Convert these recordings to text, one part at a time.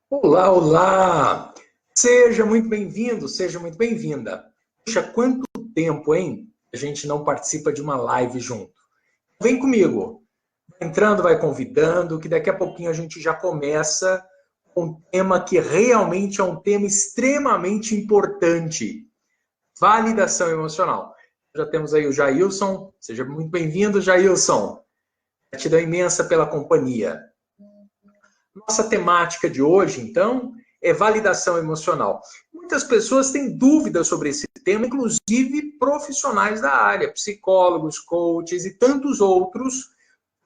Olá, olá! Seja muito bem-vindo, seja muito bem-vinda. Puxa, quanto tempo, hein? A gente não participa de uma live junto. Vem comigo. Vai entrando, vai convidando, que daqui a pouquinho a gente já começa com um tema que realmente é um tema extremamente importante. Validação emocional. Já temos aí o Jailson. Seja muito bem-vindo, Jailson. Gratidão imensa pela companhia. Nossa temática de hoje, então, é validação emocional. Muitas pessoas têm dúvidas sobre esse tema, inclusive profissionais da área, psicólogos, coaches e tantos outros,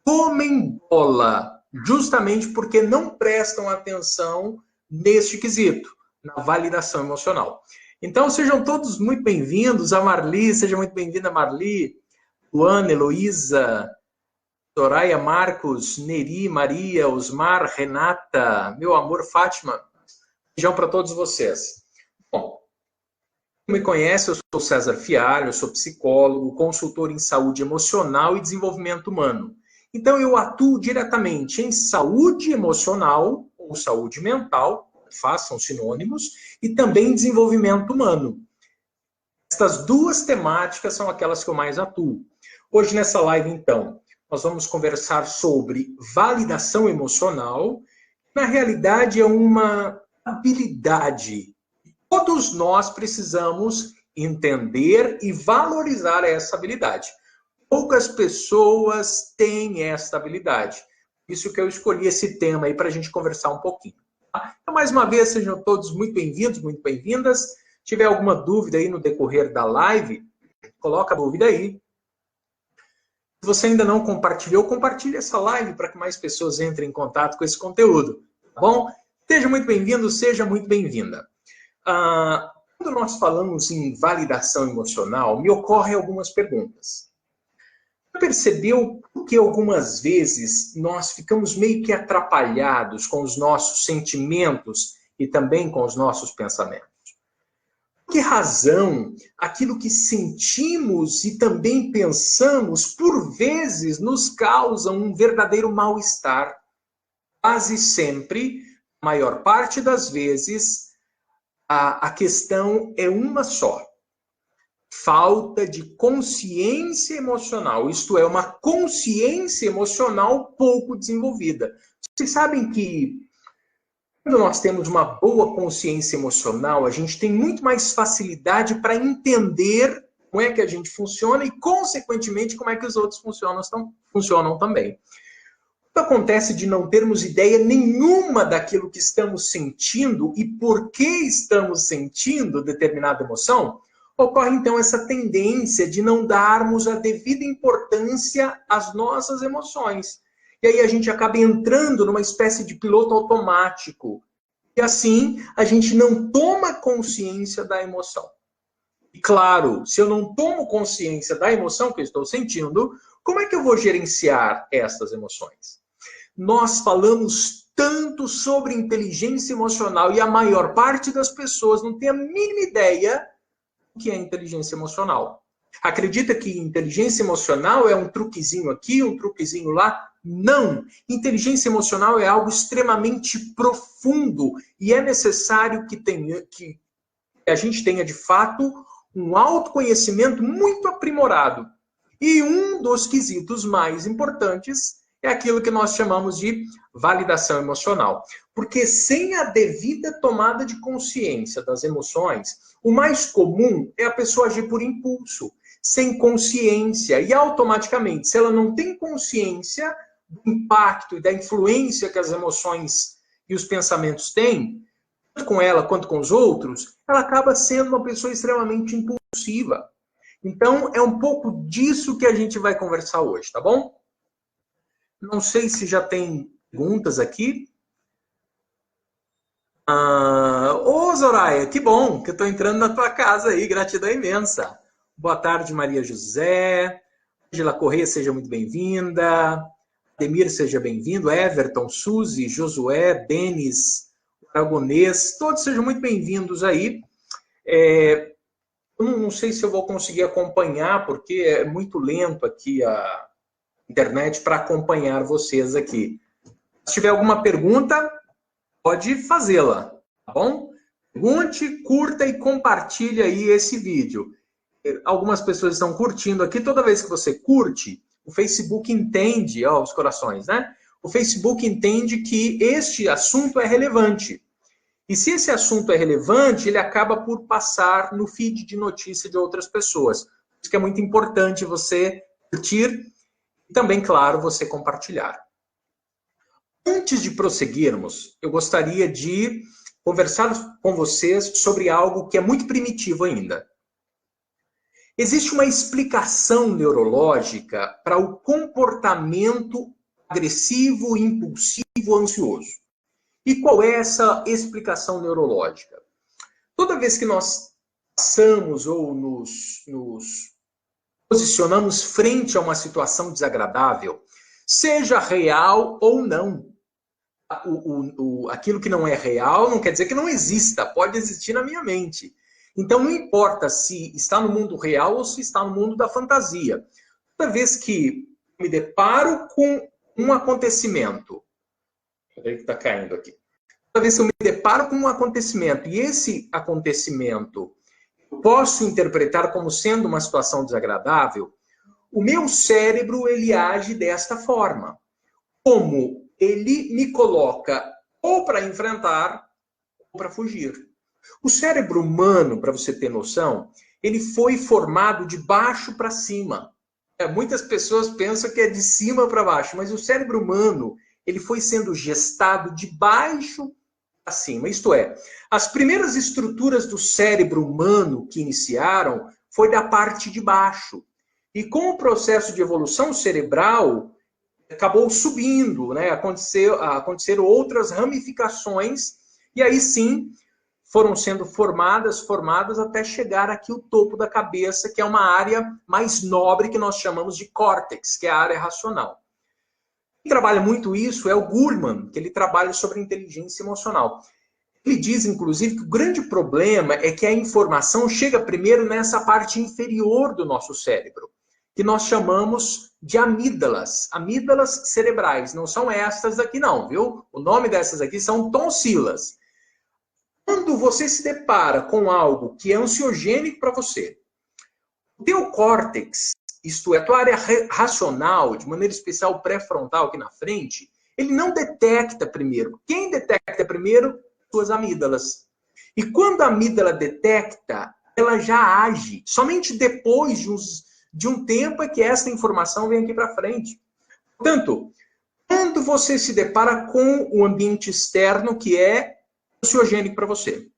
comem bola, justamente porque não prestam atenção neste quesito, na validação emocional. Então, sejam todos muito bem-vindos. A Marli, seja muito bem-vinda, Marli. Luana, Heloísa, Soraya, Marcos, Neri, Maria, Osmar, Renata, meu amor, Fátima, beijão para todos vocês. Bom, quem me conhece, eu sou César Fialho, eu sou psicólogo, consultor em saúde emocional e desenvolvimento humano. Então, eu atuo diretamente em saúde emocional ou saúde mental, façam sinônimos, e também em desenvolvimento humano. Estas duas temáticas são aquelas que eu mais atuo. Hoje, nessa live, então, nós vamos conversar sobre validação emocional. Na realidade, é uma habilidade. Todos nós precisamos entender e valorizar essa habilidade. Poucas pessoas têm essa habilidade. Isso que eu escolhi esse tema aí para a gente conversar um pouquinho. Tá? Então, mais uma vez, sejam todos muito bem-vindos, muito bem-vindas. Se tiver alguma dúvida aí no decorrer da live, coloca a dúvida aí. Se você ainda não compartilhou, compartilhe essa live para que mais pessoas entrem em contato com esse conteúdo, tá bom? Seja muito bem-vindo, seja muito bem-vinda. Quando nós falamos em validação emocional, me ocorrem algumas perguntas. Você percebeu que algumas vezes nós ficamos meio que atrapalhados com os nossos sentimentos e também com os nossos pensamentos? Por que razão aquilo que sentimos e também pensamos, por vezes, nos causa um verdadeiro mal-estar? Quase sempre, a maior parte das vezes, a questão é uma só. Falta de consciência emocional, isto é, uma consciência emocional pouco desenvolvida. Vocês sabem que quando nós temos uma boa consciência emocional, a gente tem muito mais facilidade para entender como é que a gente funciona e, consequentemente, como é que os outros funcionam também. O que acontece de não termos ideia nenhuma daquilo que estamos sentindo e por que estamos sentindo determinada emoção, ocorre então essa tendência de não darmos a devida importância às nossas emoções. E aí a gente acaba entrando numa espécie de piloto automático. E assim a gente não toma consciência da emoção. E claro, se eu não tomo consciência da emoção que eu estou sentindo, como é que eu vou gerenciar essas emoções? Nós falamos tanto sobre inteligência emocional e a maior parte das pessoas não tem a mínima ideia do que é inteligência emocional. Acredita que inteligência emocional é um truquezinho aqui, um truquezinho lá? Não. Inteligência emocional é algo extremamente profundo e é necessário que a gente tenha, de fato, um autoconhecimento muito aprimorado. E um dos quesitos mais importantes é aquilo que nós chamamos de validação emocional. Porque sem a devida tomada de consciência das emoções, o mais comum é a pessoa agir por impulso, sem consciência. E automaticamente, se ela não tem consciência do impacto e da influência que as emoções e os pensamentos têm, tanto com ela quanto com os outros, ela acaba sendo uma pessoa extremamente impulsiva. Então, é um pouco disso que a gente vai conversar hoje, tá bom? Não sei se já tem perguntas aqui. Ô, Zoraia, que bom que eu estou entrando na tua casa aí, gratidão imensa. Boa tarde, Maria José. Angela Corrêa, seja muito bem-vinda. Ademir, seja bem-vindo. Everton, Suzy, Josué, Denis, Aragonês, todos sejam muito bem-vindos aí. Eu não sei se eu vou conseguir acompanhar, porque é muito lento aqui a internet para acompanhar vocês aqui. Se tiver alguma pergunta, pode fazê-la, tá bom? Pergunte, curta e compartilhe aí esse vídeo. Algumas pessoas estão curtindo aqui. Toda vez que você curte, o Facebook entende, ó, os corações, né? O Facebook entende que este assunto é relevante. E se esse assunto é relevante, ele acaba por passar no feed de notícia de outras pessoas. Por isso que é muito importante você curtir e também, claro, você compartilhar. Antes de prosseguirmos, eu gostaria de conversar com vocês sobre algo que é muito primitivo ainda. Existe uma explicação neurológica para o comportamento agressivo, impulsivo, ansioso. E qual é essa explicação neurológica? Toda vez que nós passamos ou nos posicionamos frente a uma situação desagradável, seja real ou não, aquilo que não é real não quer dizer que não exista, pode existir na minha mente. Então não importa se está no mundo real ou se está no mundo da fantasia. Toda vez que me deparo com um acontecimento, peraí que está caindo aqui. Toda vez que eu me deparo com um acontecimento e esse acontecimento eu posso interpretar como sendo uma situação desagradável, o meu cérebro ele age desta forma. Como ele me coloca ou para enfrentar ou para fugir. O cérebro humano, para você ter noção, ele foi formado de baixo para cima. Muitas pessoas pensam que é de cima para baixo, mas o cérebro humano ele foi sendo gestado de baixo para cima. Isto é, as primeiras estruturas do cérebro humano que iniciaram foi da parte de baixo. E com o processo de evolução cerebral, acabou subindo, né? Aconteceram outras ramificações, e aí sim foram sendo formadas até chegar aqui o topo da cabeça, que é uma área mais nobre que nós chamamos de córtex, que é a área racional. Quem trabalha muito isso é o Goleman, que ele trabalha sobre inteligência emocional. Ele diz, inclusive, que o grande problema é que a informação chega primeiro nessa parte inferior do nosso cérebro, que nós chamamos de amígdalas cerebrais. Não são estas aqui não, viu? O nome dessas aqui são tonsilas. Quando você se depara com algo que é ansiogênico para você, o teu córtex, isto é, a tua área racional, de maneira especial pré-frontal aqui na frente, ele não detecta primeiro. Quem detecta primeiro? Suas amígdalas. E quando a amígdala detecta, ela já age. Somente depois de um tempo é que essa informação vem aqui para frente. Portanto, quando você se depara com o ambiente externo que é ansiogênico para você,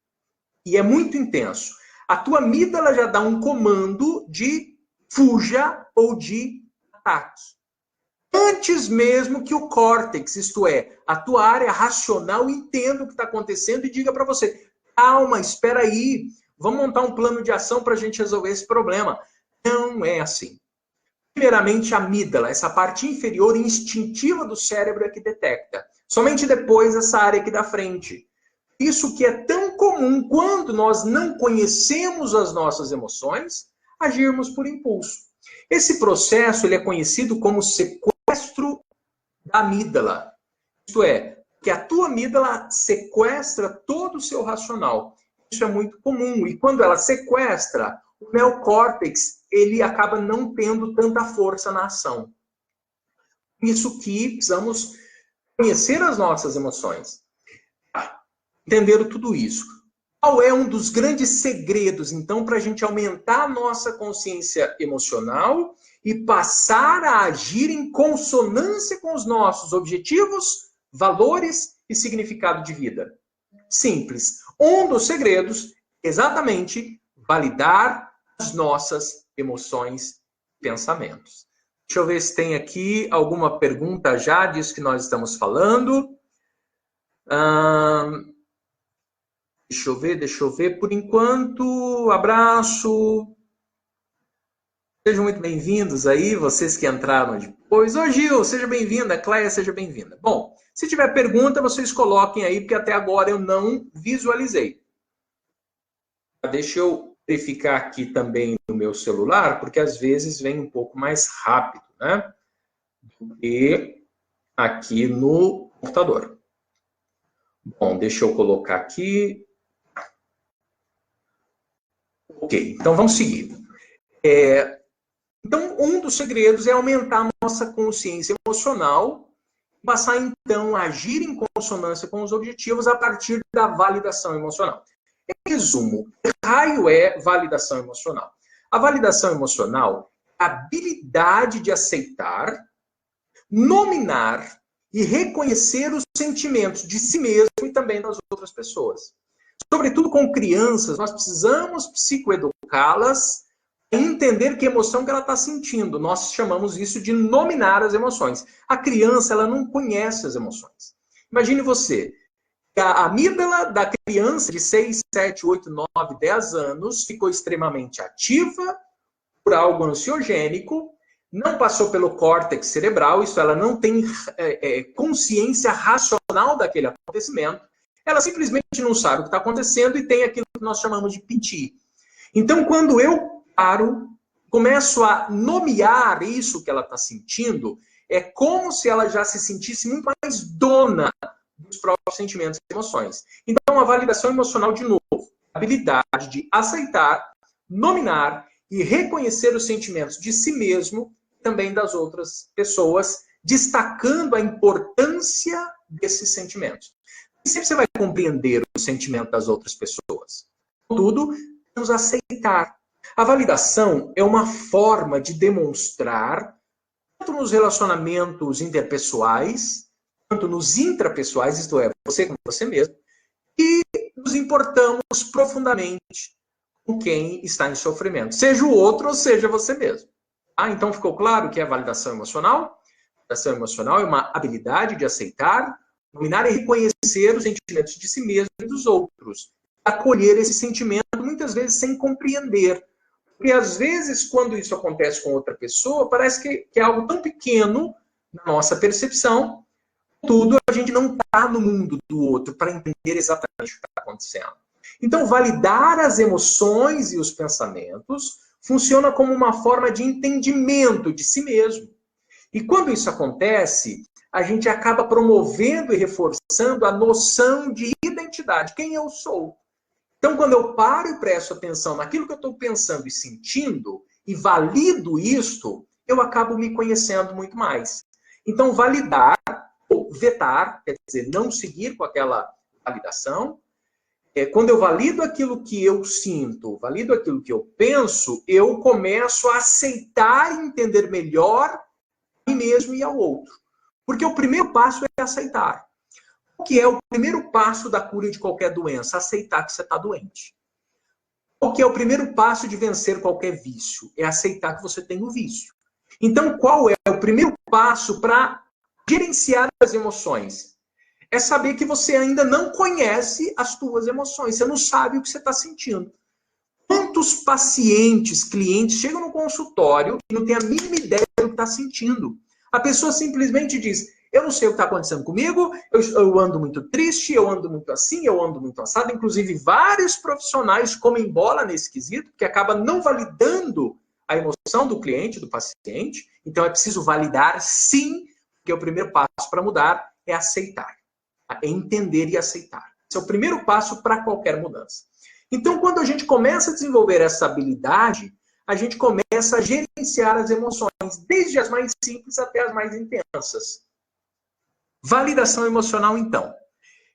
e é muito intenso, a tua amígdala já dá um comando de fuja ou de ataque. Antes mesmo que o córtex, isto é, a tua área racional, entenda o que está acontecendo e diga para você, calma, espera aí, vamos montar um plano de ação para a gente resolver esse problema. Não é assim. Primeiramente, a amígdala, essa parte inferior instintiva do cérebro é que detecta. Somente depois essa área aqui da frente. Isso que é tão comum quando nós não conhecemos as nossas emoções, agirmos por impulso. Esse processo ele é conhecido como sequestro da amígdala. Isto é, que a tua amígdala sequestra todo o seu racional. Isso é muito comum. E quando ela sequestra, o neocórtex ele acaba não tendo tanta força na ação. Isso que precisamos conhecer as nossas emoções. Entenderam tudo isso. Qual é um dos grandes segredos, então, para a gente aumentar a nossa consciência emocional e passar a agir em consonância com os nossos objetivos, valores e significado de vida? Simples. Um dos segredos, exatamente, validar as nossas emoções e pensamentos. Deixa eu ver se tem aqui alguma pergunta já disso que nós estamos falando. Deixa eu ver. Por enquanto, abraço. Sejam muito bem-vindos aí, vocês que entraram depois. Ô Gil, seja bem-vinda. Cléia, seja bem-vinda. Bom, se tiver pergunta, vocês coloquem aí, porque até agora eu não visualizei. Deixa eu verificar aqui também no meu celular, porque às vezes vem um pouco mais rápido, né? Do que aqui no computador. Bom, deixa eu colocar aqui. Ok, então vamos seguir. Então, um dos segredos é aumentar a nossa consciência emocional, passar então a agir em consonância com os objetivos a partir da validação emocional. Em resumo, que raio é validação emocional? A validação emocional é a habilidade de aceitar, nominar e reconhecer os sentimentos de si mesmo e também das outras pessoas. Sobretudo com crianças, nós precisamos psicoeducá-las e entender que emoção que ela está sentindo. Nós chamamos isso de nominar as emoções. A criança, ela não conhece as emoções. Imagine você, a amígdala da criança de 6, 7, 8, 9, 10 anos ficou extremamente ativa por algo ansiogênico, não passou pelo córtex cerebral, isso ela não tem consciência racional daquele acontecimento, ela simplesmente não sabe o que está acontecendo e tem aquilo que nós chamamos de piti. Então, quando eu paro, começo a nomear isso que ela está sentindo, é como se ela já se sentisse muito mais dona dos próprios sentimentos e emoções. Então, a validação emocional, de novo, a habilidade de aceitar, nominar e reconhecer os sentimentos de si mesmo e também das outras pessoas, destacando a importância desses sentimentos. E sempre você vai compreender o sentimento das outras pessoas. Contudo, vamos aceitar. A validação é uma forma de demonstrar, tanto nos relacionamentos interpessoais, quanto nos intrapessoais, isto é, você com você mesmo, que nos importamos profundamente com quem está em sofrimento. Seja o outro ou seja você mesmo. Então ficou claro que é a validação emocional? A validação emocional é uma habilidade de aceitar, dominar e reconhecer os sentimentos de si mesmo e dos outros. Acolher esse sentimento, muitas vezes sem compreender. Porque às vezes, quando isso acontece com outra pessoa, parece que é algo tão pequeno na nossa percepção, tudo a gente não está no mundo do outro para entender exatamente o que está acontecendo. Então, validar as emoções e os pensamentos funciona como uma forma de entendimento de si mesmo. E quando isso acontece, a gente acaba promovendo e reforçando a noção de identidade, quem eu sou. Então, quando eu paro e presto atenção naquilo que eu estou pensando e sentindo, e valido isto, eu acabo me conhecendo muito mais. Então, validar ou vetar, quer dizer, não seguir com aquela validação. Quando eu valido aquilo que eu sinto, valido aquilo que eu penso, eu começo a aceitar e entender melhor a mim mesmo e ao outro. Porque o primeiro passo é aceitar. O que é o primeiro passo da cura de qualquer doença? Aceitar que você está doente. O que é o primeiro passo de vencer qualquer vício? É aceitar que você tem um vício. Então, qual é o primeiro passo para gerenciar as emoções? É saber que você ainda não conhece as suas emoções. Você não sabe o que você está sentindo. Quantos pacientes, clientes, chegam no consultório e não têm a mínima ideia do que está sentindo? A pessoa simplesmente diz, eu não sei o que está acontecendo comigo, eu ando muito triste, eu ando muito assim, eu ando muito assado. Inclusive, vários profissionais comem bola nesse quesito, porque acaba não validando a emoção do cliente, do paciente. Então, é preciso validar, sim, porque o primeiro passo para mudar é aceitar. É entender e aceitar. Esse é o primeiro passo para qualquer mudança. Então, quando a gente começa a desenvolver essa habilidade, a gente começa a gerenciar as emoções, desde as mais simples até as mais intensas. Validação emocional, então,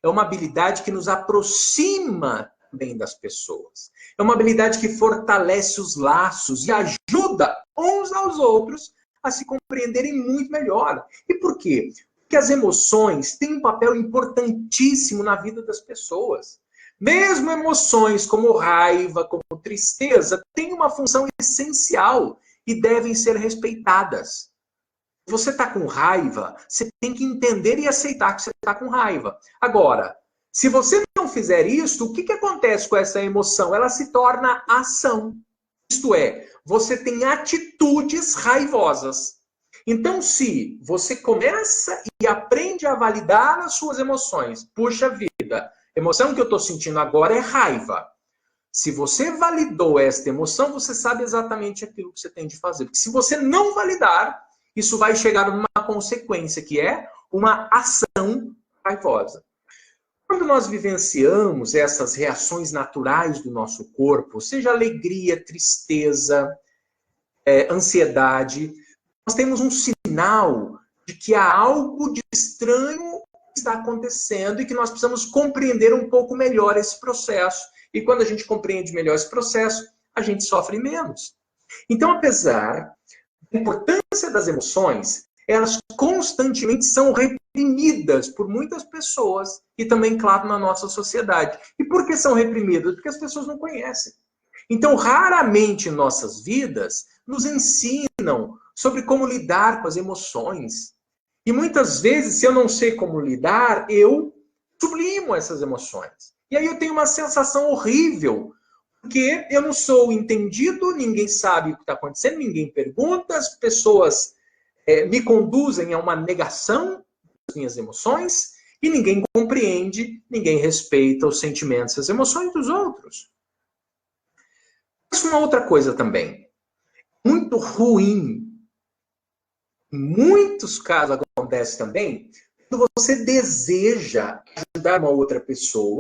é uma habilidade que nos aproxima bem das pessoas. É uma habilidade que fortalece os laços e ajuda uns aos outros a se compreenderem muito melhor. E por quê? Porque as emoções têm um papel importantíssimo na vida das pessoas. Mesmo emoções como raiva, como tristeza, têm uma função essencial e devem ser respeitadas. Se você está com raiva, você tem que entender e aceitar que você está com raiva. Agora, se você não fizer isso, o que acontece com essa emoção? Ela se torna ação. Isto é, você tem atitudes raivosas. Então, se você começa e aprende a validar as suas emoções, puxa vida, a emoção que eu estou sentindo agora é raiva. Se você validou esta emoção, você sabe exatamente aquilo que você tem de fazer. Porque se você não validar, isso vai chegar numa consequência, que é uma ação raivosa. Quando nós vivenciamos essas reações naturais do nosso corpo, seja alegria, tristeza, ansiedade, nós temos um sinal de que há algo de estranho que está acontecendo e que nós precisamos compreender um pouco melhor esse processo. E quando a gente compreende melhor esse processo, a gente sofre menos. Então, apesar da importância das emoções, elas constantemente são reprimidas por muitas pessoas e também, claro, na nossa sociedade. E por que são reprimidas? Porque as pessoas não conhecem. Então, raramente em nossas vidas nos ensinam sobre como lidar com as emoções. E muitas vezes, se eu não sei como lidar, eu sublimo essas emoções. E aí eu tenho uma sensação horrível, porque eu não sou entendido, ninguém sabe o que está acontecendo, ninguém pergunta, as pessoas me conduzem a uma negação das minhas emoções e ninguém compreende, ninguém respeita os sentimentos e as emoções dos outros. Mas uma outra coisa também, muito ruim, em muitos casos acontece também, quando você deseja ajudar uma outra pessoa,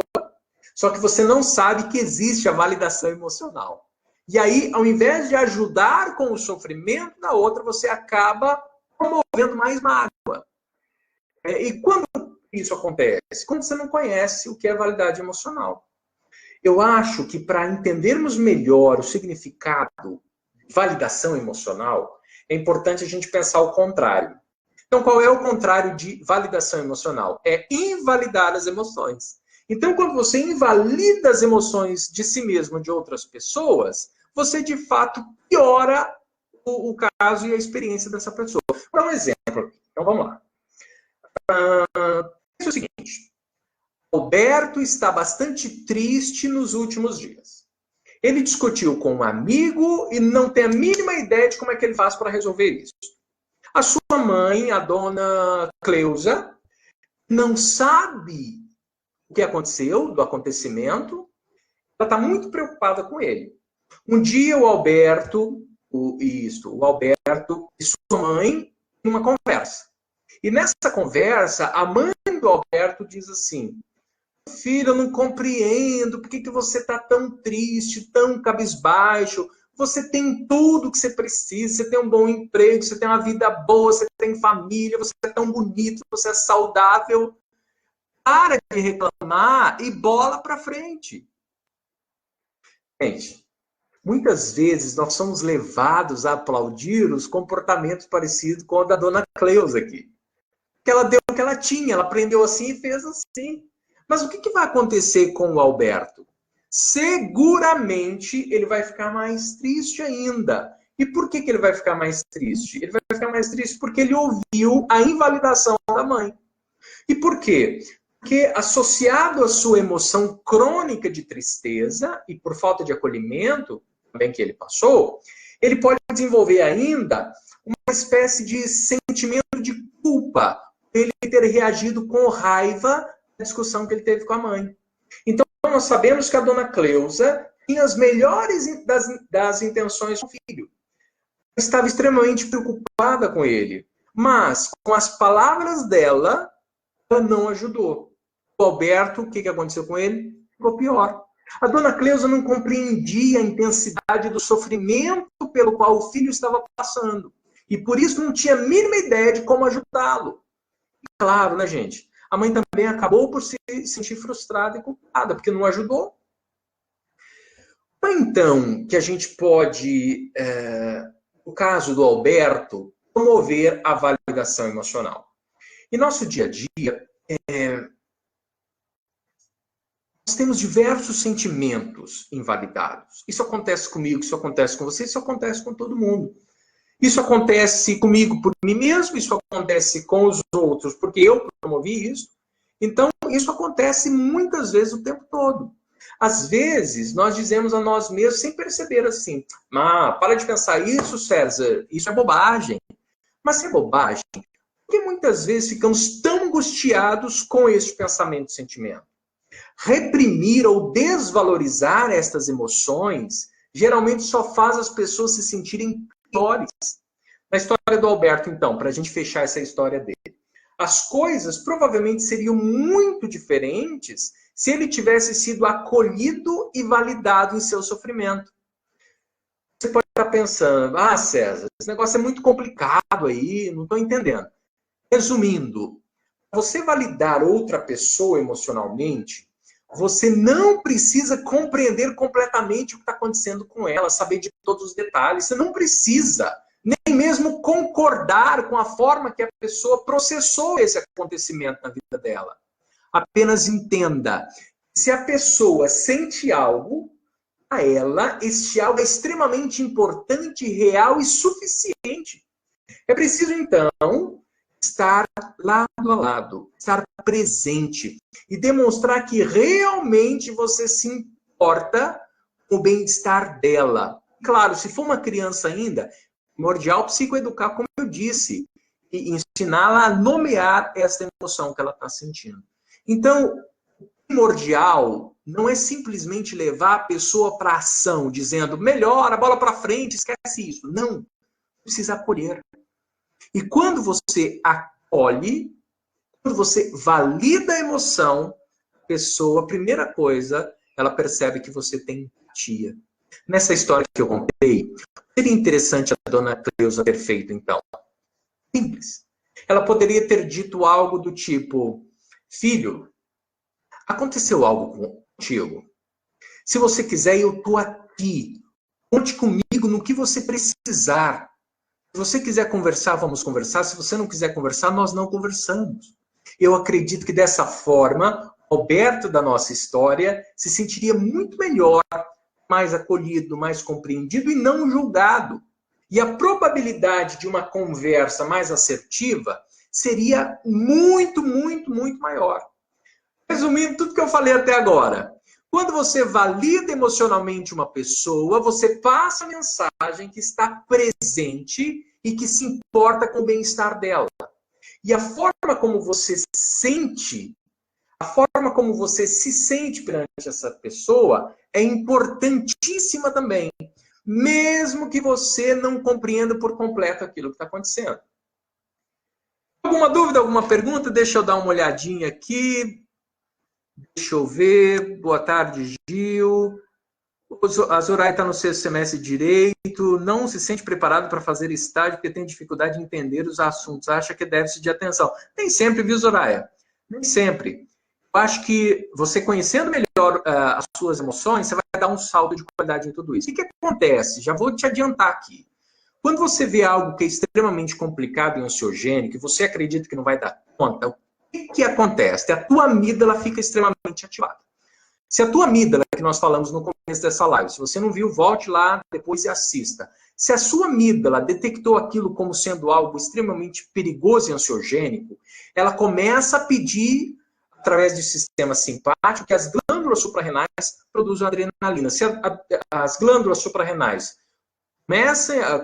só que você não sabe que existe a validação emocional. E aí, ao invés de ajudar com o sofrimento da outra, você acaba promovendo mais mágoa. E quando isso acontece? Quando você não conhece o que é validade emocional. Eu acho que para entendermos melhor o significado de validação emocional, é importante a gente pensar o contrário. Então, qual é o contrário de validação emocional? É invalidar as emoções. Então, quando você invalida as emoções de si mesmo, de outras pessoas, você, de fato, piora o caso e a experiência dessa pessoa. Vou dar um exemplo. Então, vamos lá. É o seguinte. Alberto está bastante triste nos últimos dias. Ele discutiu com um amigo e não tem a mínima ideia de como é que ele faz para resolver isso. A sua mãe, a dona Cleusa, não sabe o que aconteceu, do acontecimento. Ela está muito preocupada com ele. Um dia o Alberto e sua mãe numa conversa. E nessa conversa, a mãe do Alberto diz assim: filho, eu não compreendo por que você está tão triste, tão cabisbaixo. Você tem tudo que você precisa, você tem um bom emprego, você tem uma vida boa, você tem família, você é tão bonito, você é saudável. Para de reclamar e bola para frente. Gente, muitas vezes nós somos levados a aplaudir os comportamentos parecidos com o da dona Cleusa aqui. Que ela deu o que ela tinha, ela aprendeu assim e fez assim. Mas o que vai acontecer com o Alberto? Seguramente ele vai ficar mais triste ainda. E por que ele vai ficar mais triste? Ele vai ficar mais triste porque ele ouviu a invalidação da mãe. E por quê? Porque associado à sua emoção crônica de tristeza e por falta de acolhimento, também que ele passou, ele pode desenvolver ainda uma espécie de sentimento de culpa por ele ter reagido com raiva à discussão que ele teve com a mãe. Então, nós sabemos que a dona Cleusa tinha as melhores das intenções com o filho. Estava extremamente preocupada com ele. Mas, com as palavras dela, ela não ajudou. O Alberto, o que aconteceu com ele? Ficou pior. A dona Cleusa não compreendia a intensidade do sofrimento pelo qual o filho estava passando. E por isso não tinha a mínima ideia de como ajudá-lo. Claro, né, gente? A mãe também acabou por se sentir frustrada e culpada, porque não ajudou. Então, que a gente pode, no caso do Alberto, promover a validação emocional. Em nosso dia a dia, nós temos diversos sentimentos invalidados. Isso acontece comigo, isso acontece com você, isso acontece com todo mundo. Isso acontece comigo por mim mesmo, isso acontece com os outros porque eu promovi isso. Então, isso acontece muitas vezes o tempo todo. Às vezes, nós dizemos a nós mesmos, sem perceber assim, para de pensar isso, César, isso é bobagem. Mas é bobagem porque muitas vezes ficamos tão angustiados com este pensamento e sentimento. Reprimir ou desvalorizar estas emoções geralmente só faz as pessoas se sentirem piores. Na história do Alberto, então, para a gente fechar essa história dele. As coisas provavelmente seriam muito diferentes se ele tivesse sido acolhido e validado em seu sofrimento. Você pode estar pensando, César, esse negócio é muito complicado aí, não estou entendendo. Resumindo, você validar outra pessoa emocionalmente, você não precisa compreender completamente o que está acontecendo com ela, saber de todos os detalhes. Você não precisa nem mesmo concordar com a forma que a pessoa processou esse acontecimento na vida dela. Apenas entenda, se a pessoa sente algo, a ela, este algo é extremamente importante, real e suficiente. É preciso, então, estar lado a lado, estar presente e demonstrar que realmente você se importa com o bem-estar dela. Claro, se for uma criança ainda, primordial psicoeducar, como eu disse, e ensiná-la a nomear essa emoção que ela está sentindo. Então, o primordial não é simplesmente levar a pessoa para a ação, dizendo, melhora, a bola para frente, esquece isso. Não, precisa acolher. E quando você acolhe, quando você valida a emoção, a pessoa, a primeira coisa, ela percebe que você tem empatia. Nessa história que eu contei, seria interessante a dona Cleusa ter feito, então. Simples. Ela poderia ter dito algo do tipo, filho, aconteceu algo contigo? Se você quiser, eu estou aqui. Conte comigo no que você precisar. Se você quiser conversar, vamos conversar. Se você não quiser conversar, nós não conversamos. Eu acredito que dessa forma, Alberto da nossa história se sentiria muito melhor, mais acolhido, mais compreendido e não julgado. E a probabilidade de uma conversa mais assertiva seria muito, muito, muito maior. Resumindo tudo que eu falei até agora, quando você valida emocionalmente uma pessoa, você passa a mensagem que está presente e que se importa com o bem-estar dela. E a forma como você sente, a forma como você se sente perante essa pessoa é importantíssima também, mesmo que você não compreenda por completo aquilo que está acontecendo. Alguma dúvida, alguma pergunta? Deixa eu dar uma olhadinha aqui. Deixa eu ver. Boa tarde, Gil. A Zoraia está no sexto semestre de Direito, não se sente preparado para fazer estágio porque tem dificuldade em entender os assuntos, acha que é déficit de atenção. Nem sempre, viu, Zoraia? Nem sempre. Eu acho que você conhecendo melhor as suas emoções, você vai dar um salto de qualidade em tudo isso. O que acontece? Já vou te adiantar aqui. Quando você vê algo que é extremamente complicado e ansiogênico, e você acredita que não vai dar conta, o que acontece? A tua amígdala fica extremamente ativada. Se a tua amígdala, que nós falamos no começo dessa live, se você não viu, volte lá depois e assista. Se a sua amígdala detectou aquilo como sendo algo extremamente perigoso e ansiogênico, ela começa a pedir, através do sistema simpático, que as glândulas suprarrenais produzam adrenalina. Se as glândulas suprarrenais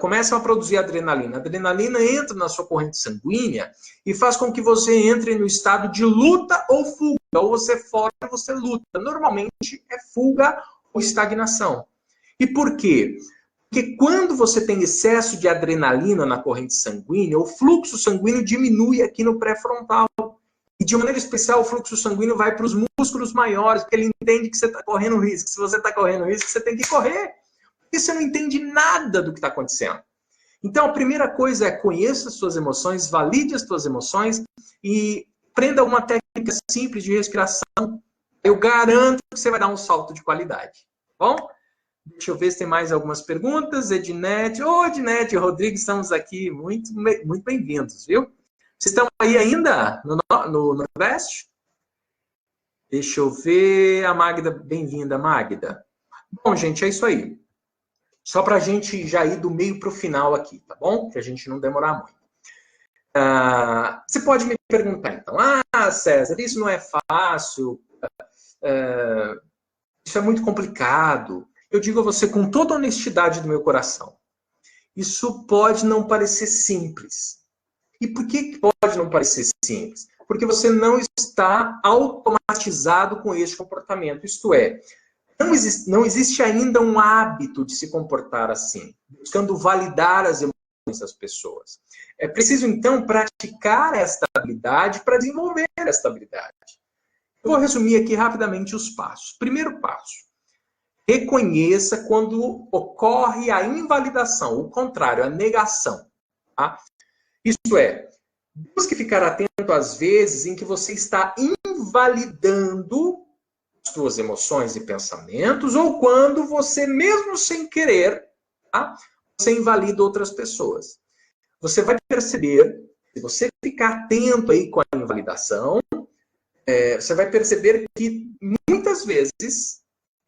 começam a produzir adrenalina, a adrenalina entra na sua corrente sanguínea e faz com que você entre no estado de luta ou fuga. Ou você foge ou você luta. Normalmente é fuga ou estagnação. E por quê? Porque quando você tem excesso de adrenalina na corrente sanguínea, o fluxo sanguíneo diminui aqui no pré-frontal. E de maneira especial o fluxo sanguíneo vai para os músculos maiores, porque ele entende que você está correndo risco. Se você está correndo risco, você tem que correr. Porque você não entende nada do que está acontecendo. Então, a primeira coisa é conheça as suas emoções, valide as suas emoções e aprenda uma técnica simples de respiração. Eu garanto que você vai dar um salto de qualidade. Bom? Deixa eu ver se tem mais algumas perguntas. Ednete. Ô, Ednete, Rodrigo, estamos aqui. Muito, muito bem-vindos, viu? Vocês estão aí ainda no Nordeste? Deixa eu ver. A Magda, bem-vinda, Magda. Bom, gente, é isso aí. Só para a gente já ir do meio para o final aqui, tá bom? Para a gente não demorar muito. Você pode me perguntar, então, César, isso não é fácil, isso é muito complicado. Eu digo a você com toda a honestidade do meu coração, isso pode não parecer simples. E por que pode não parecer simples? Porque você não está automatizado com esse comportamento, isto é, não existe ainda um hábito de se comportar assim, buscando validar as emoções as pessoas. É preciso, então, praticar esta habilidade para desenvolver esta habilidade. Eu vou resumir aqui rapidamente os passos. Primeiro passo: reconheça quando ocorre a invalidação, o contrário, a negação. Tá? Isto é, busque ficar atento às vezes em que você está invalidando suas emoções e pensamentos, ou quando você, mesmo sem querer, tá? Você invalida outras pessoas. Você vai perceber, se você ficar atento aí com a invalidação, você vai perceber que muitas vezes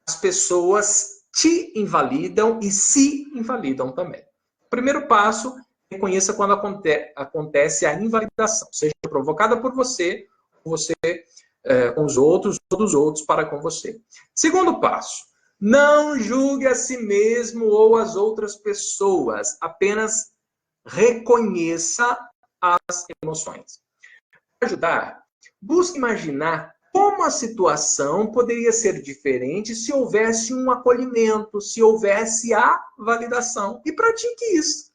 as pessoas te invalidam e se invalidam também. Primeiro passo, reconheça quando acontece a invalidação, seja provocada por você, ou você com os outros, ou dos outros para com você. Segundo passo, não julgue a si mesmo ou as outras pessoas, apenas reconheça as emoções. Para ajudar, busque imaginar como a situação poderia ser diferente se houvesse um acolhimento, se houvesse a validação. E pratique isso.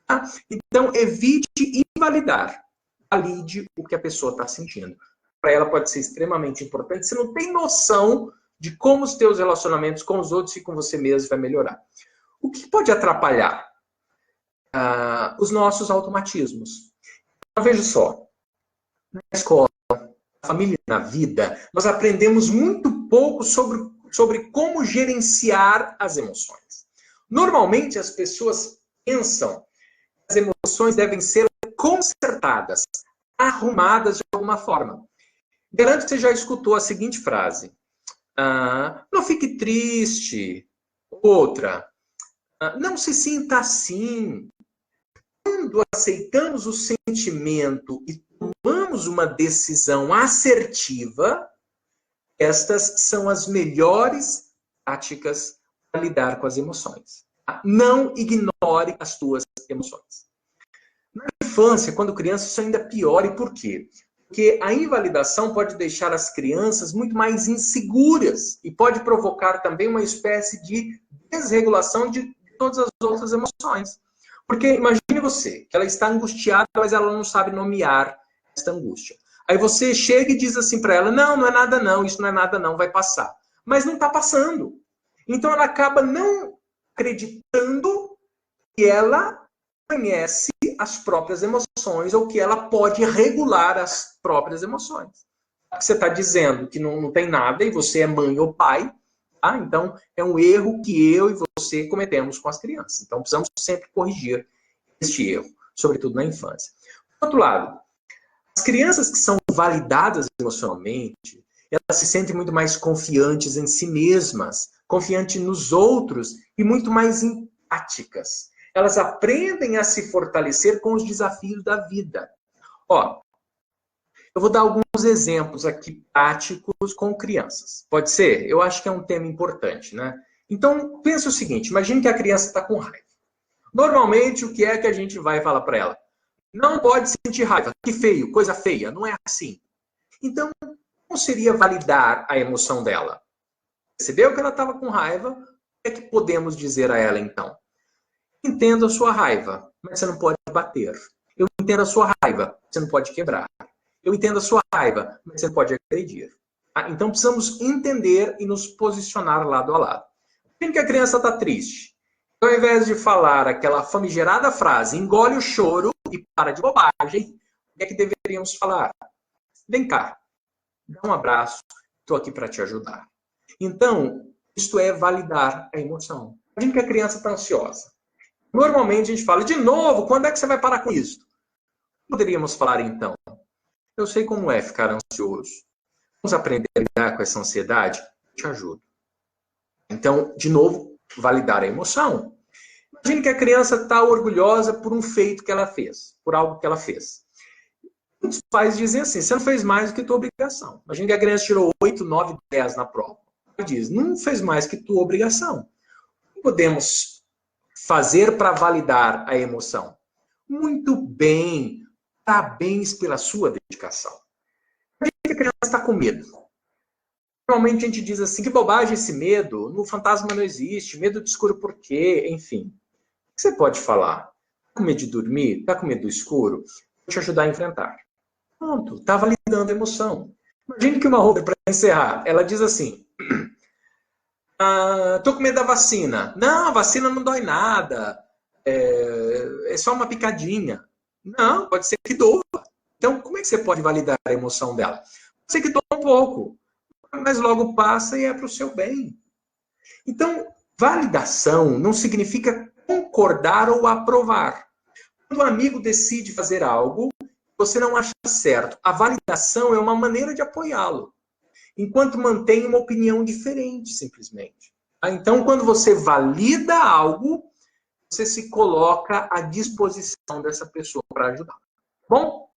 Tá? Então, evite invalidar. Valide o que a pessoa está sentindo. Para ela pode ser extremamente importante. Você não tem noção de como os teus relacionamentos com os outros e com você mesmo vai melhorar. O que pode atrapalhar? Os nossos automatismos. Então, veja só. Na escola, na família, na vida, nós aprendemos muito pouco sobre como gerenciar as emoções. Normalmente, as pessoas pensam que as emoções devem ser consertadas, arrumadas de alguma forma. Garanto que você já escutou a seguinte frase: não fique triste. Outra: não se sinta assim. Quando aceitamos o sentimento e tomamos uma decisão assertiva, estas são as melhores práticas para lidar com as emoções. Não ignore as tuas emoções. Na infância, quando criança, isso ainda é pior. E por quê? Porque a invalidação pode deixar as crianças muito mais inseguras e pode provocar também uma espécie de desregulação de todas as outras emoções. Porque imagine você, que ela está angustiada, mas ela não sabe nomear esta angústia. Aí você chega e diz assim para ela: não, não é nada não, isso não é nada não, vai passar. Mas não está passando. Então ela acaba não acreditando que ela conhece as próprias emoções ou que ela pode regular as próprias emoções. Você está dizendo que não tem nada e você é mãe ou pai, tá? Então é um erro que eu e você cometemos com as crianças. Então precisamos sempre corrigir este erro, sobretudo na infância. Por outro lado, as crianças que são validadas emocionalmente, elas se sentem muito mais confiantes em si mesmas, confiantes nos outros e muito mais empáticas. Elas aprendem a se fortalecer com os desafios da vida. Ó, eu vou dar alguns exemplos aqui práticos com crianças. Pode ser? Eu acho que é um tema importante, né? Então, pensa o seguinte, imagine que a criança está com raiva. Normalmente, o que é que a gente vai falar para ela? Não pode sentir raiva. Que feio, coisa feia. Não é assim. Então, como seria validar a emoção dela? Percebeu que ela estava com raiva? O que é que podemos dizer a ela, então? Entendo a sua raiva, mas você não pode bater. Eu entendo a sua raiva, você não pode quebrar. Eu entendo a sua raiva, mas você não pode agredir. Então precisamos entender e nos posicionar lado a lado. Por que a criança está triste? Então, ao invés de falar aquela famigerada frase, engole o choro e para de bobagem, o que é que deveríamos falar? Vem cá, dá um abraço, estou aqui para te ajudar. Então, isto é validar a emoção. Imagina que a criança está ansiosa. Normalmente a gente fala, de novo, quando é que você vai parar com isso? Poderíamos falar então, eu sei como é ficar ansioso. Vamos aprender a lidar com essa ansiedade? Eu te ajudo. Então, de novo, validar a emoção. Imagine que a criança está orgulhosa por um feito que ela fez, por algo que ela fez. Muitos pais dizem assim, você não fez mais do que tua obrigação. Imagine que a criança tirou 8, 9, 10 na prova. Ela diz, não fez mais que tua obrigação. O que podemos fazer para validar a emoção? Muito bem, parabéns pela sua dedicação. Imagine que a criança está com medo. Normalmente a gente diz assim, que bobagem esse medo, no fantasma não existe, medo de escuro por quê, enfim. O que você pode falar? com medo de dormir? Está com medo do escuro? Vou te ajudar a enfrentar. Pronto, está validando a emoção. Imagine que uma roupa, para encerrar, ela diz assim, tô com medo da vacina. Não, a vacina não dói nada. É só uma picadinha. Não, pode ser que doa. Então, como é que você pode validar a emoção dela? Pode ser que doa um pouco, mas logo passa e é para o seu bem. Então, validação não significa concordar ou aprovar. Quando um amigo decide fazer algo, você não acha certo. A validação é uma maneira de apoiá-lo, enquanto mantém uma opinião diferente, simplesmente. Então, quando você valida algo, você se coloca à disposição dessa pessoa para ajudar. Bom?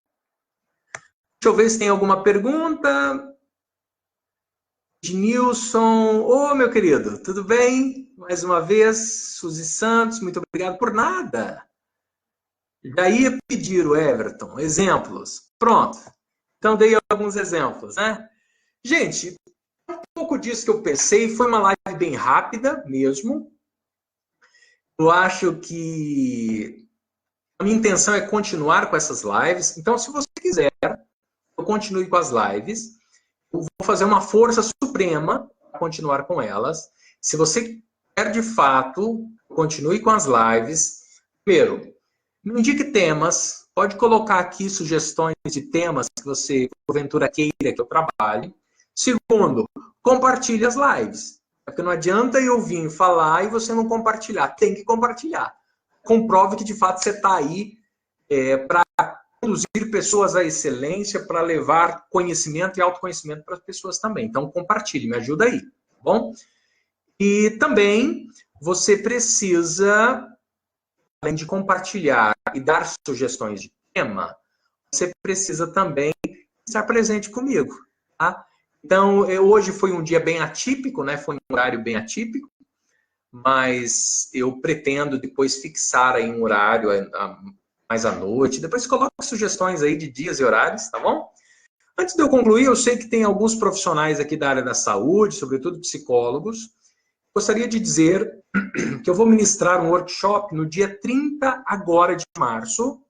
Deixa eu ver se tem alguma pergunta. Nilson, ô meu querido, tudo bem? Mais uma vez, Suzy Santos, muito obrigado por nada. Já ia pedir o Everton, exemplos. Pronto. Então dei alguns exemplos, né? Gente, um pouco disso que eu pensei, foi uma live bem rápida mesmo. Eu acho que a minha intenção é continuar com essas lives. Então, se você quiser, eu continue com as lives. Eu vou fazer uma força suprema para continuar com elas. Se você quer, de fato, continue com as lives. Primeiro, me indique temas. Pode colocar aqui sugestões de temas que você, porventura, queira que eu trabalhe. Segundo, compartilhe as lives. Porque não adianta eu vir falar e você não compartilhar. Tem que compartilhar. Comprove que, de fato, você está aí para conduzir pessoas à excelência, para levar conhecimento e autoconhecimento para as pessoas também. Então, compartilhe, me ajuda aí, tá bom? E também, você precisa, além de compartilhar e dar sugestões de tema, você precisa também estar presente comigo, tá? Então, hoje foi um dia bem atípico, né? Foi um horário bem atípico, mas eu pretendo depois fixar aí um horário mais à noite. Depois coloque sugestões aí de dias e horários, tá bom? Antes de eu concluir, eu sei que tem alguns profissionais aqui da área da saúde, sobretudo psicólogos. Gostaria de dizer que eu vou ministrar um workshop no dia 30 agora de março.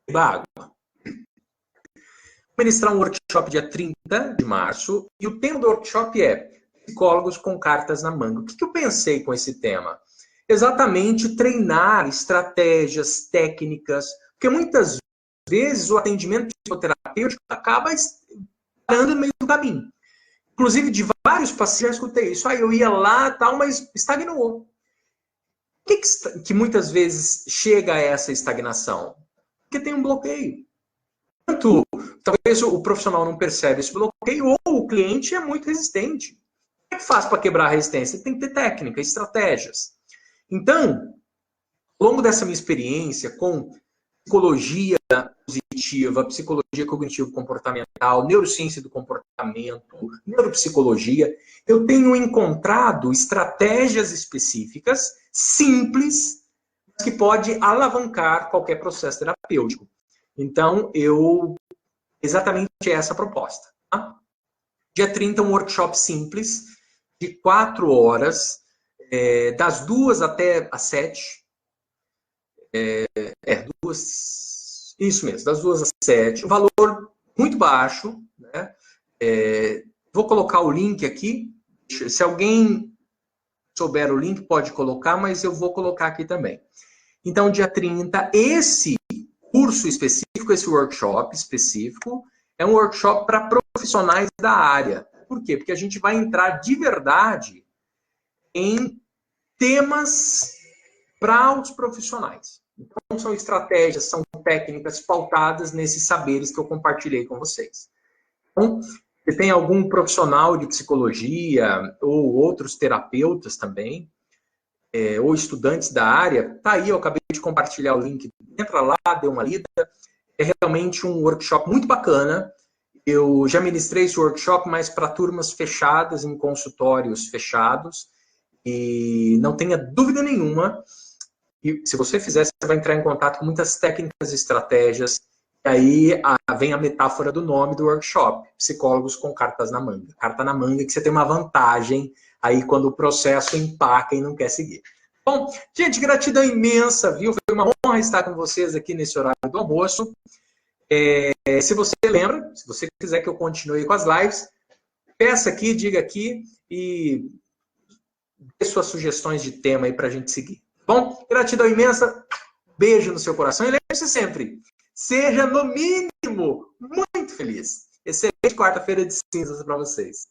Água. Vou ministrar um workshop dia 30 de março e o tema do workshop é psicólogos com cartas na manga. O que eu pensei com esse tema? Exatamente treinar estratégias, técnicas, porque muitas vezes o atendimento psicoterapêutico acaba parando no meio do caminho. Inclusive, de vários pacientes, já escutei isso. Eu ia lá, tal, mas estagnou. Por que muitas vezes chega a essa estagnação? Porque tem um bloqueio. Talvez o profissional não percebe esse bloqueio ou o cliente é muito resistente. O que faz para quebrar a resistência? Tem que ter técnica, estratégias. Então, ao longo dessa minha experiência com psicologia positiva, psicologia cognitivo-comportamental, neurociência do comportamento, neuropsicologia, eu tenho encontrado estratégias específicas, simples, que pode alavancar qualquer processo terapêutico. Então, exatamente essa a proposta. Tá? Dia 30, um workshop simples, de 4 horas, das 2 até as 7. Isso mesmo, das 2 às 7. Um valor muito baixo. Né? Vou colocar o link aqui. Se alguém souber o link, pode colocar, mas eu vou colocar aqui também. Então, dia 30, esse curso específico, esse workshop específico, é um workshop para profissionais da área. Por quê? Porque a gente vai entrar de verdade em temas para os profissionais. Então, são estratégias, são técnicas pautadas nesses saberes que eu compartilhei com vocês. Então, se tem algum profissional de psicologia ou outros terapeutas também, ou estudantes da área, tá aí, eu acabei de compartilhar o link. Entra lá, dê uma lida. É realmente um workshop muito bacana. Eu já ministrei esse workshop, mas para turmas fechadas, em consultórios fechados. E não tenha dúvida nenhuma, e se você fizer, você vai entrar em contato com muitas técnicas e estratégias. E aí vem a metáfora do nome do workshop, psicólogos com cartas na manga. Carta na manga que você tem uma vantagem aí quando o processo empaca e não quer seguir. Bom, gente, gratidão imensa, viu? Foi uma honra estar com vocês aqui nesse horário do almoço. Se você lembra, se você quiser que eu continue com as lives, peça aqui, diga aqui e dê suas sugestões de tema aí para a gente seguir. Bom, gratidão imensa, beijo no seu coração e lembre-se sempre, seja no mínimo muito feliz. Excelente quarta-feira de cinzas para vocês.